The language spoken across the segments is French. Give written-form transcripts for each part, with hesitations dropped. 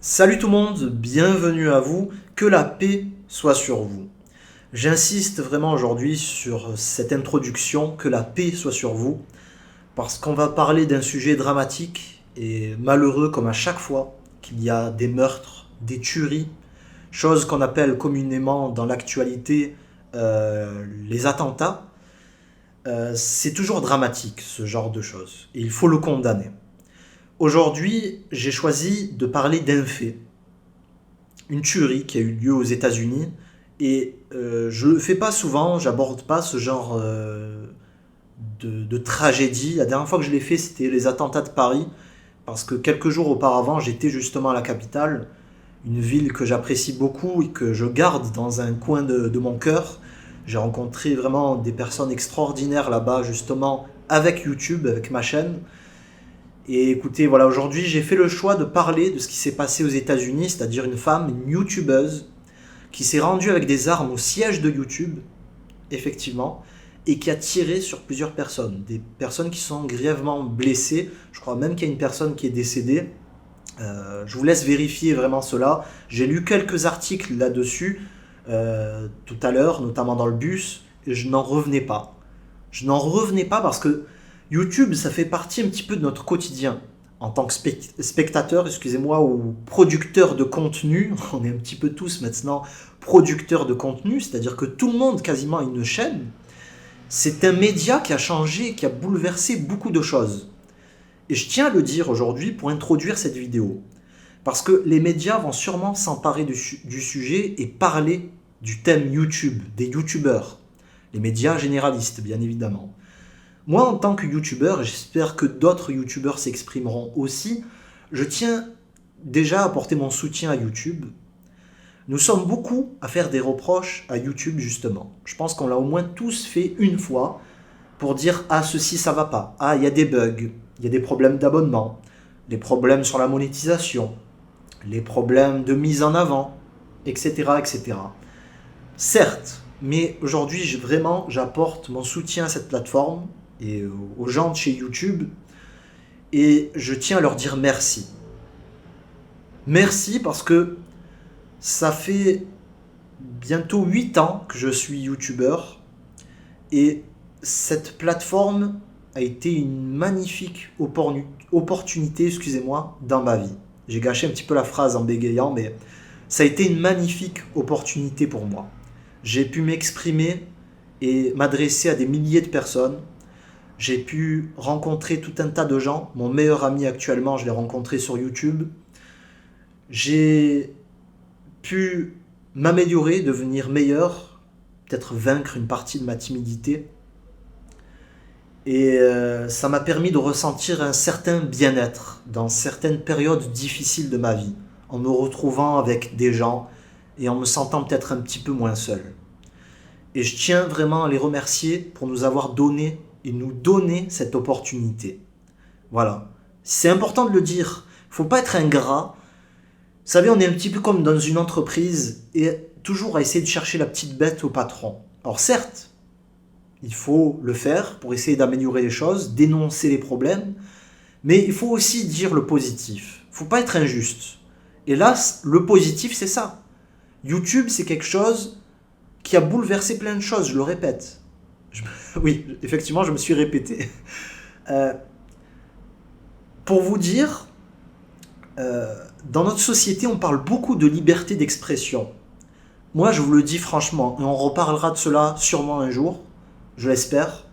Salut tout le monde, bienvenue à vous, que la paix soit sur vous. J'insiste vraiment aujourd'hui sur cette introduction, que la paix soit sur vous, parce qu'on va parler d'un sujet dramatique et malheureux comme à chaque fois qu'il y a des meurtres, des tueries, choses qu'on appelle communément dans l'actualité les attentats. C'est toujours dramatique ce genre de choses et il faut le condamner. Aujourd'hui, j'ai choisi de parler d'un fait, une tuerie qui a eu lieu aux États-Unis. Et je le fais pas souvent, j'aborde pas ce genre de tragédie. La dernière fois que je l'ai fait, c'était les attentats de Paris, parce que quelques jours auparavant, j'étais justement à la capitale, une ville que j'apprécie beaucoup et que je garde dans un coin de mon cœur. J'ai rencontré vraiment des personnes extraordinaires là-bas, justement, avec YouTube, avec ma chaîne. Et écoutez, voilà, aujourd'hui, j'ai fait le choix de parler de ce qui s'est passé aux États-Unis, c'est-à-dire une femme, une YouTubeuse, qui s'est rendue avec des armes au siège de YouTube, effectivement, et qui a tiré sur plusieurs personnes. Des personnes qui sont grièvement blessées. Je crois même qu'il y a une personne qui est décédée. Je vous laisse vérifier vraiment cela. J'ai lu quelques articles là-dessus tout à l'heure, notamment dans le bus, et je n'en revenais pas. Je n'en revenais pas parce que YouTube, ça fait partie un petit peu de notre quotidien. En tant que spectateur, excusez-moi, ou producteur de contenu, on est un petit peu tous maintenant producteurs de contenu, c'est-à-dire que tout le monde quasiment a une chaîne. C'est un média qui a changé, qui a bouleversé beaucoup de choses. Et je tiens à le dire aujourd'hui pour introduire cette vidéo. Parce que les médias vont sûrement s'emparer du sujet et parler du thème YouTube, des YouTubeurs. Les médias généralistes, bien évidemment. Moi, en tant que YouTubeur, j'espère que d'autres YouTubeurs s'exprimeront aussi, je tiens déjà à apporter mon soutien à YouTube. Nous sommes beaucoup à faire des reproches à YouTube, justement. Je pense qu'on l'a au moins tous fait une fois pour dire « Ah, ceci, ça va pas. Ah, il y a des bugs. Il y a des problèmes d'abonnement. Des problèmes sur la monétisation. Les problèmes de mise en avant, etc. etc. » Certes, mais aujourd'hui, j'apporte mon soutien à cette plateforme et aux gens de chez YouTube, et je tiens à leur dire merci. Merci parce que ça fait bientôt 8 ans que je suis YouTubeur, et cette plateforme a été une magnifique opportunité, excusez-moi, dans ma vie. J'ai gâché un petit peu la phrase en bégayant, mais ça a été une magnifique opportunité pour moi. J'ai pu m'exprimer et m'adresser à des milliers de personnes. J'ai pu rencontrer tout un tas de gens. Mon meilleur ami actuellement, je l'ai rencontré sur YouTube. J'ai pu m'améliorer, devenir meilleur, peut-être vaincre une partie de ma timidité. Et ça m'a permis de ressentir un certain bien-être dans certaines périodes difficiles de ma vie, en me retrouvant avec des gens et en me sentant peut-être un petit peu moins seul. Et je tiens vraiment à les remercier pour nous avoir donné et nous donner cette opportunité. Voilà. C'est important de le dire. Il ne faut pas être ingrat. Vous savez, on est un petit peu comme dans une entreprise et toujours à essayer de chercher la petite bête au patron. Alors certes, il faut le faire pour essayer d'améliorer les choses, dénoncer les problèmes, mais il faut aussi dire le positif. Il ne faut pas être injuste. Et là, le positif, c'est ça. YouTube, c'est quelque chose qui a bouleversé plein de choses, je le répète. Oui, effectivement, je me suis répété. Pour vous dire, dans notre société, on parle beaucoup de liberté d'expression. Moi, je vous le dis franchement, et on reparlera de cela sûrement un jour, je l'espère.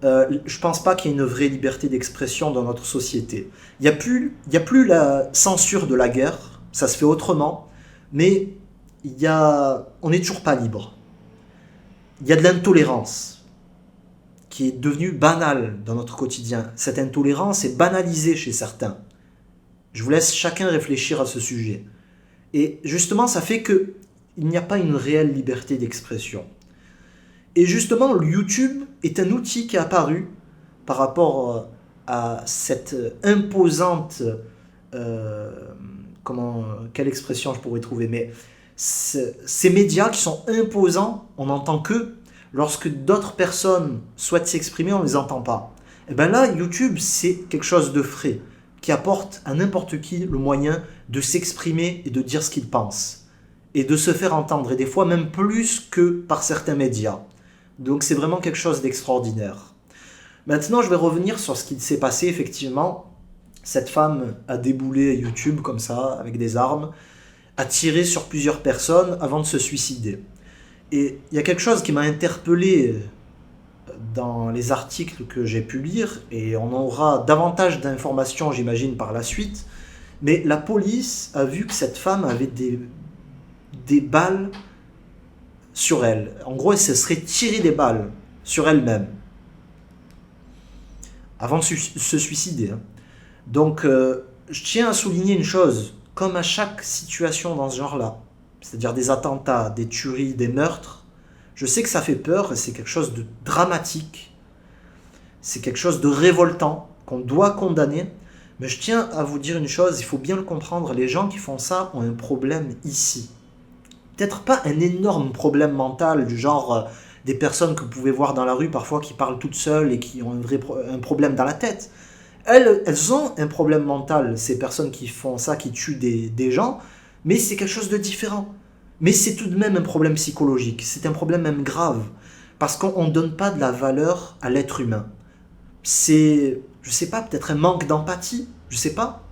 Je pense pas qu'il y ait une vraie liberté d'expression dans notre société. Il y a plus la censure de la guerre, ça se fait autrement, mais on n'est toujours pas libre. Il y a de l'intolérance qui est devenue banale dans notre quotidien. Cette intolérance est banalisée chez certains. Je vous laisse chacun réfléchir à ce sujet. Et justement, ça fait qu'il n'y a pas une réelle liberté d'expression. Et justement, le YouTube est un outil qui est apparu par rapport à cette imposante... quelle expression je pourrais trouver, mais ces médias qui sont imposants, on n'entend que lorsque d'autres personnes souhaitent s'exprimer, on ne les entend pas. Et bien là, YouTube, c'est quelque chose de frais, qui apporte à n'importe qui le moyen de s'exprimer et de dire ce qu'il pense. Et de se faire entendre, et des fois même plus que par certains médias. Donc c'est vraiment quelque chose d'extraordinaire. Maintenant, je vais revenir sur ce qui s'est passé, effectivement. Cette femme a déboulé YouTube comme ça, avec des armes, a tiré sur plusieurs personnes avant de se suicider. Et il y a quelque chose qui m'a interpellé dans les articles que j'ai pu lire, et on aura davantage d'informations, j'imagine, par la suite, mais la police a vu que cette femme avait des balles sur elle. En gros, elle se serait tiré des balles sur elle-même, avant de se suicider. Donc, je tiens à souligner une chose, comme à chaque situation dans ce genre-là, c'est-à-dire des attentats, des tueries, des meurtres, je sais que ça fait peur, et c'est quelque chose de dramatique, c'est quelque chose de révoltant, qu'on doit condamner, mais je tiens à vous dire une chose, il faut bien le comprendre, les gens qui font ça ont un problème ici. Peut-être pas un énorme problème mental, du genre des personnes que vous pouvez voir dans la rue parfois qui parlent toutes seules et qui ont un problème dans la tête. Elles ont un problème mental, ces personnes qui font ça, qui tuent des gens, mais c'est quelque chose de différent. Mais c'est tout de même un problème psychologique, c'est un problème même grave, parce qu'on ne donne pas de la valeur à l'être humain. C'est, je sais pas, peut-être un manque d'empathie, je sais pas.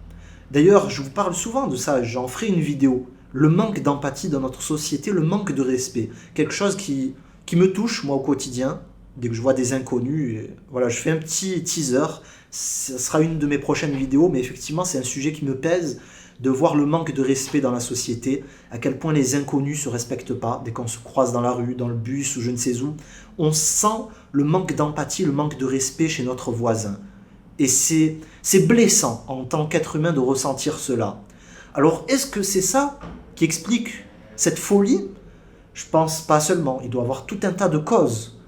D'ailleurs, je vous parle souvent de ça, j'en ferai une vidéo. Le manque d'empathie dans notre société, le manque de respect. Quelque chose qui me touche, moi, au quotidien, dès que je vois des inconnus. Et voilà, je fais un petit teaser, ce sera une de mes prochaines vidéos, mais effectivement, c'est un sujet qui me pèse, de voir le manque de respect dans la société, à quel point les inconnus ne se respectent pas, dès qu'on se croise dans la rue, dans le bus ou je ne sais où. On sent le manque d'empathie, le manque de respect chez notre voisin. Et c'est blessant en tant qu'être humain de ressentir cela. Alors, est-ce que c'est ça qui explique cette folie? Je pense pas seulement. Il doit y avoir tout un tas de causes.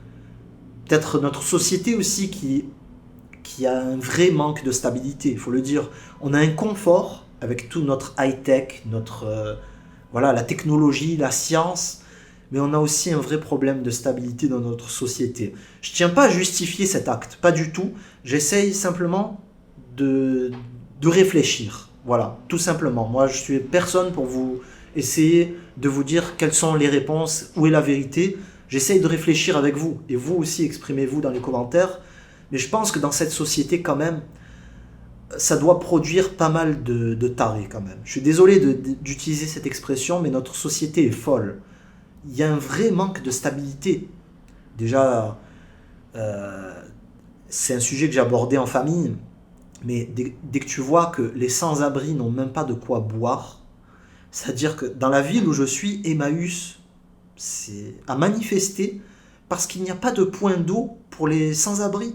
Peut-être notre société aussi qui a un vrai manque de stabilité, il faut le dire. On a un confort avec tout notre high-tech, voilà, la technologie, la science, mais on a aussi un vrai problème de stabilité dans notre société. Je ne tiens pas à justifier cet acte, pas du tout. J'essaye simplement de réfléchir. Voilà, tout simplement. Moi, je suis personne pour vous essayer de vous dire quelles sont les réponses, où est la vérité. J'essaye de réfléchir avec vous. Et vous aussi, exprimez-vous dans les commentaires. Mais je pense que dans cette société, quand même, ça doit produire pas mal de tarés, quand même. Je suis désolé d'utiliser cette expression, mais notre société est folle. Il y a un vrai manque de stabilité. Déjà, c'est un sujet que j'ai abordé en famille. Mais dès que tu vois que les sans-abri n'ont même pas de quoi boire, c'est-à-dire que dans la ville où je suis, Emmaüs a manifesté parce qu'il n'y a pas de point d'eau pour les sans-abri.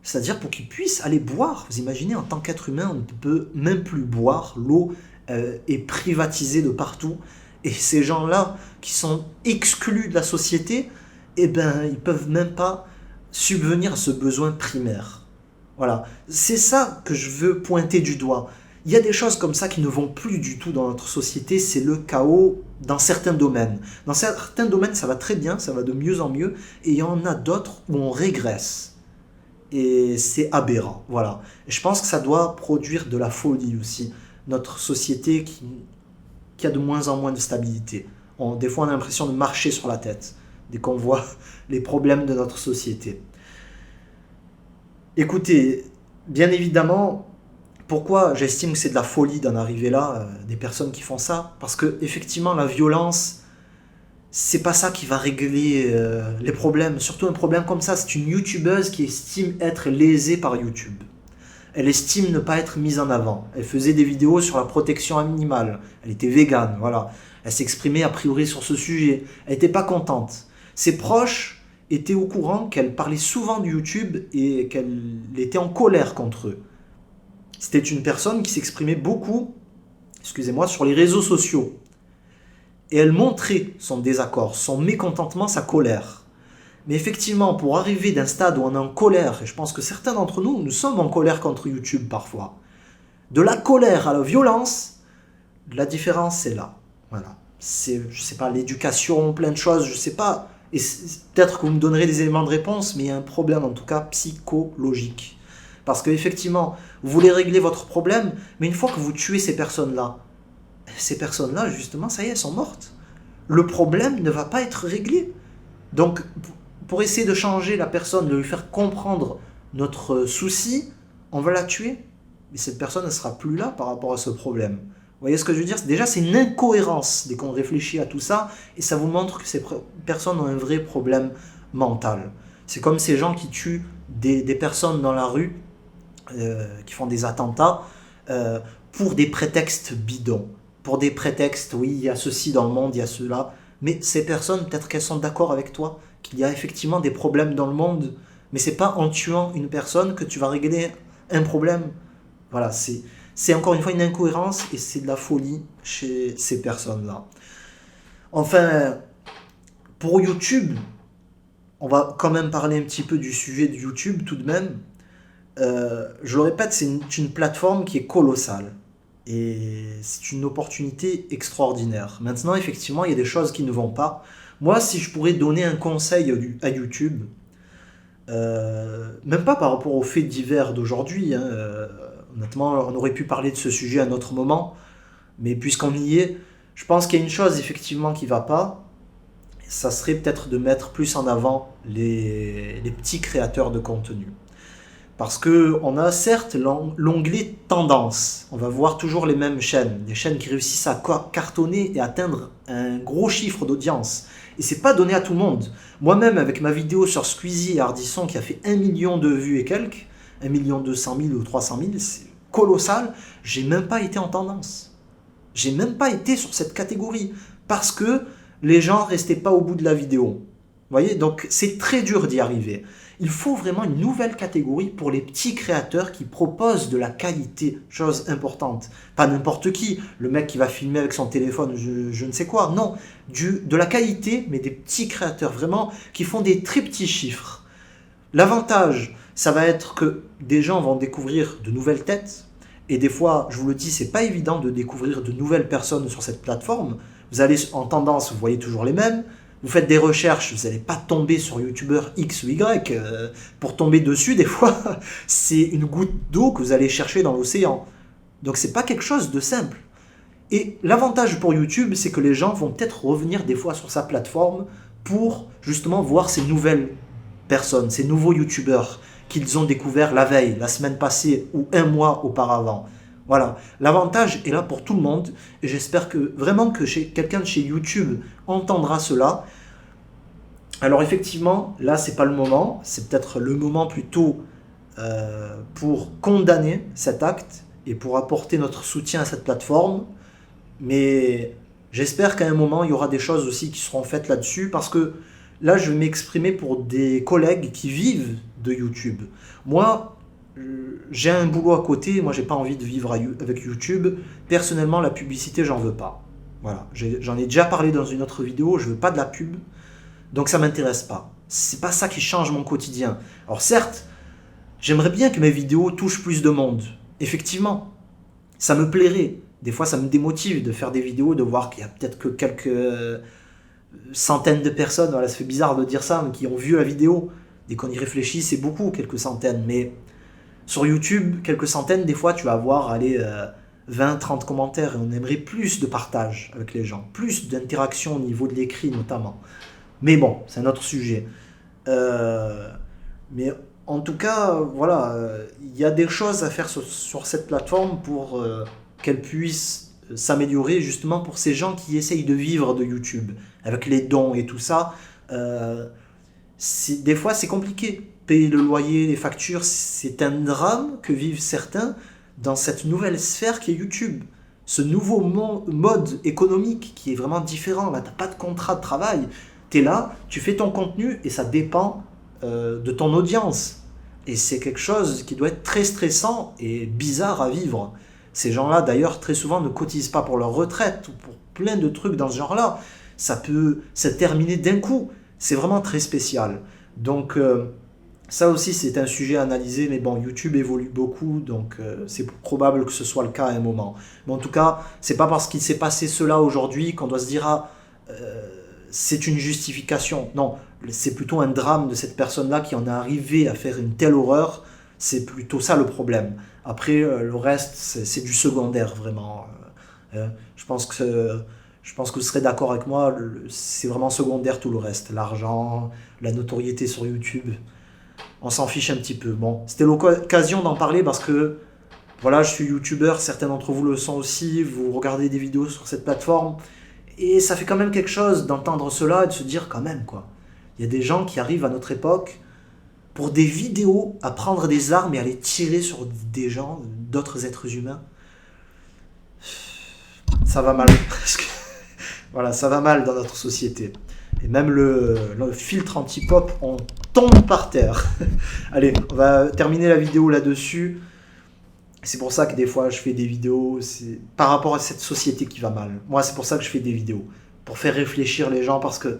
C'est-à-dire pour qu'ils puissent aller boire. Vous imaginez, en tant qu'être humain, on ne peut même plus boire. L'eau est privatisée de partout. Et ces gens-là, qui sont exclus de la société, eh ben, ils ne peuvent même pas subvenir à ce besoin primaire. Voilà, c'est ça que je veux pointer du doigt. Il y a des choses comme ça qui ne vont plus du tout dans notre société, c'est le chaos dans certains domaines. Dans certains domaines, ça va très bien, ça va de mieux en mieux, et il y en a d'autres où on régresse. Et c'est aberrant, voilà. Et je pense que ça doit produire de la folie aussi. Notre société qui a de moins en moins de stabilité. Des fois, on a l'impression de marcher sur la tête, dès qu'on voit les problèmes de notre société. Écoutez, bien évidemment, pourquoi j'estime que c'est de la folie d'en arriver là, des personnes qui font ça? Parce que effectivement, la violence, c'est pas ça qui va régler les problèmes. Surtout un problème comme ça, c'est une youtubeuse qui estime être lésée par YouTube. Elle estime ne pas être mise en avant. Elle faisait des vidéos sur la protection animale. Elle était végane, voilà. Elle s'exprimait a priori sur ce sujet. Elle n'était pas contente. Ses proches était au courant qu'elle parlait souvent de YouTube et qu'elle était en colère contre eux. C'était une personne qui s'exprimait beaucoup, sur les réseaux sociaux. Et elle montrait son désaccord, son mécontentement, sa colère. Mais effectivement, pour arriver d'un stade où on est en colère, et je pense que certains d'entre nous, nous sommes en colère contre YouTube parfois, de la colère à la violence, la différence c'est là. Voilà. C'est, je sais pas, l'éducation, plein de choses, je sais pas. Et peut-être que vous me donnerez des éléments de réponse, mais il y a un problème en tout cas psychologique. Parce qu'effectivement, vous voulez régler votre problème, mais une fois que vous tuez ces personnes-là, justement, ça y est, elles sont mortes. Le problème ne va pas être réglé. Donc, pour essayer de changer la personne, de lui faire comprendre notre souci, on va la tuer. Mais cette personne ne sera plus là par rapport à ce problème. Vous voyez ce que je veux dire? Déjà, c'est une incohérence dès qu'on réfléchit à tout ça, et ça vous montre que ces personnes ont un vrai problème mental. C'est comme ces gens qui tuent des personnes dans la rue, qui font des attentats, pour des prétextes bidons. Pour des prétextes, oui, il y a ceci dans le monde, il y a cela. Mais ces personnes, peut-être qu'elles sont d'accord avec toi, qu'il y a effectivement des problèmes dans le monde, mais c'est pas en tuant une personne que tu vas régler un problème. Voilà, c'est encore une fois une incohérence et c'est de la folie chez ces personnes-là. Enfin, pour YouTube, on va quand même parler un petit peu du sujet de YouTube tout de même. Je le répète, c'est une plateforme qui est colossale. Et c'est une opportunité extraordinaire. Maintenant, effectivement, il y a des choses qui ne vont pas. Moi, si je pourrais donner un conseil à YouTube, même pas par rapport aux faits divers d'aujourd'hui, hein, honnêtement, on aurait pu parler de ce sujet à un autre moment, mais puisqu'on y est, je pense qu'il y a une chose effectivement qui ne va pas, ça serait peut-être de mettre plus en avant les petits créateurs de contenu. Parce qu'on a certes l'onglet tendance, on va voir toujours les mêmes chaînes, des chaînes qui réussissent à cartonner et atteindre un gros chiffre d'audience. Et c'est pas donné à tout le monde. Moi-même, avec ma vidéo sur Squeezie et Ardisson qui a fait 1 million de vues et quelques, 1 200 000 ou 300 000, c'est colossal, j'ai même pas été en tendance. J'ai même pas été sur cette catégorie. Parce que les gens restaient pas au bout de la vidéo. Vous voyez, donc c'est très dur d'y arriver. Il faut vraiment une nouvelle catégorie pour les petits créateurs qui proposent de la qualité, chose importante. Pas n'importe qui, le mec qui va filmer avec son téléphone, je ne sais quoi. Non, de la qualité, mais des petits créateurs vraiment qui font des très petits chiffres. L'avantage, ça va être que des gens vont découvrir de nouvelles têtes. Et des fois, je vous le dis, c'est pas évident de découvrir de nouvelles personnes sur cette plateforme. Vous allez en tendance, vous voyez toujours les mêmes. Vous faites des recherches, vous n'allez pas tomber sur youtubeur X ou Y. Pour tomber dessus, des fois, c'est une goutte d'eau que vous allez chercher dans l'océan. Donc c'est pas quelque chose de simple. Et l'avantage pour YouTube, c'est que les gens vont peut-être revenir des fois sur sa plateforme pour justement voir ces nouvelles personnes, ces nouveaux youtubeurs qu'ils ont découverts la veille, la semaine passée ou un mois auparavant. Voilà, l'avantage est là pour tout le monde et j'espère que vraiment que quelqu'un de chez YouTube entendra cela. Alors effectivement, là c'est pas le moment, c'est peut-être le moment plutôt pour condamner cet acte et pour apporter notre soutien à cette plateforme. Mais j'espère qu'à un moment il y aura des choses aussi qui seront faites là-dessus parce que là je vais m'exprimer pour des collègues qui vivent de YouTube. Moi, j'ai un boulot à côté, moi j'ai pas envie de vivre avec YouTube. Personnellement, la publicité, j'en veux pas. Voilà, j'en ai déjà parlé dans une autre vidéo, je veux pas de la pub, donc ça m'intéresse pas. C'est pas ça qui change mon quotidien. Alors certes, j'aimerais bien que mes vidéos touchent plus de monde. Effectivement, ça me plairait. Des fois, ça me démotive de faire des vidéos, de voir qu'il y a peut-être que quelques centaines de personnes, voilà, ça fait bizarre de dire ça, mais qui ont vu la vidéo. Dès qu'on y réfléchit, c'est beaucoup, quelques centaines, mais sur YouTube, quelques centaines, des fois, tu vas avoir 20, 30 commentaires et on aimerait plus de partage avec les gens, plus d'interaction au niveau de l'écrit notamment. Mais bon, c'est un autre sujet. Mais en tout cas, voilà, il y a des choses à faire sur cette plateforme pour qu'elle puisse s'améliorer justement pour ces gens qui essayent de vivre de YouTube, avec les dons et tout ça. Des fois, c'est compliqué. Payer le loyer, les factures, c'est un drame que vivent certains dans cette nouvelle sphère qui est YouTube. Ce nouveau mode économique qui est vraiment différent. Là, tu n'as pas de contrat de travail. Tu es là, tu fais ton contenu et ça dépend de ton audience. Et c'est quelque chose qui doit être très stressant et bizarre à vivre. Ces gens-là, d'ailleurs, très souvent ne cotisent pas pour leur retraite ou pour plein de trucs dans ce genre-là. Ça peut se terminer d'un coup. C'est vraiment très spécial. Donc, ça aussi, c'est un sujet à analyser. Mais bon, YouTube évolue beaucoup, donc c'est probable que ce soit le cas à un moment. Mais en tout cas, c'est pas parce qu'il s'est passé cela aujourd'hui qu'on doit se dire « Ah, c'est une justification ». Non, c'est plutôt un drame de cette personne-là qui en est arrivée à faire une telle horreur. C'est plutôt ça le problème. Après, le reste, c'est du secondaire, vraiment. Je pense que vous serez d'accord avec moi, c'est vraiment secondaire tout le reste. L'argent, la notoriété sur YouTube, on s'en fiche un petit peu. Bon, c'était l'occasion d'en parler parce que, voilà, je suis youtubeur, certains d'entre vous le sont aussi, vous regardez des vidéos sur cette plateforme, et ça fait quand même quelque chose d'entendre cela et de se dire quand même, quoi. Il y a des gens qui arrivent à notre époque pour des vidéos à prendre des armes et à les tirer sur des gens, d'autres êtres humains. Ça va mal. Voilà, ça va mal dans notre société. Et même le filtre anti-pop, on tombe par terre. Allez, on va terminer la vidéo là-dessus. C'est pour ça que des fois je fais des vidéos, c'est par rapport à cette société qui va mal. Moi, c'est pour ça que je fais des vidéos. Pour faire réfléchir les gens, parce que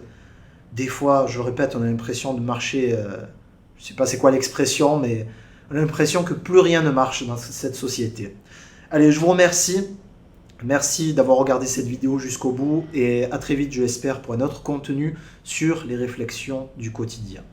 des fois, je répète, on a l'impression de marcher... je sais pas c'est quoi l'expression, mais on a l'impression que plus rien ne marche dans cette société. Allez, je vous remercie. Merci d'avoir regardé cette vidéo jusqu'au bout et à très vite, je l'espère, pour un autre contenu sur les réflexions du quotidien.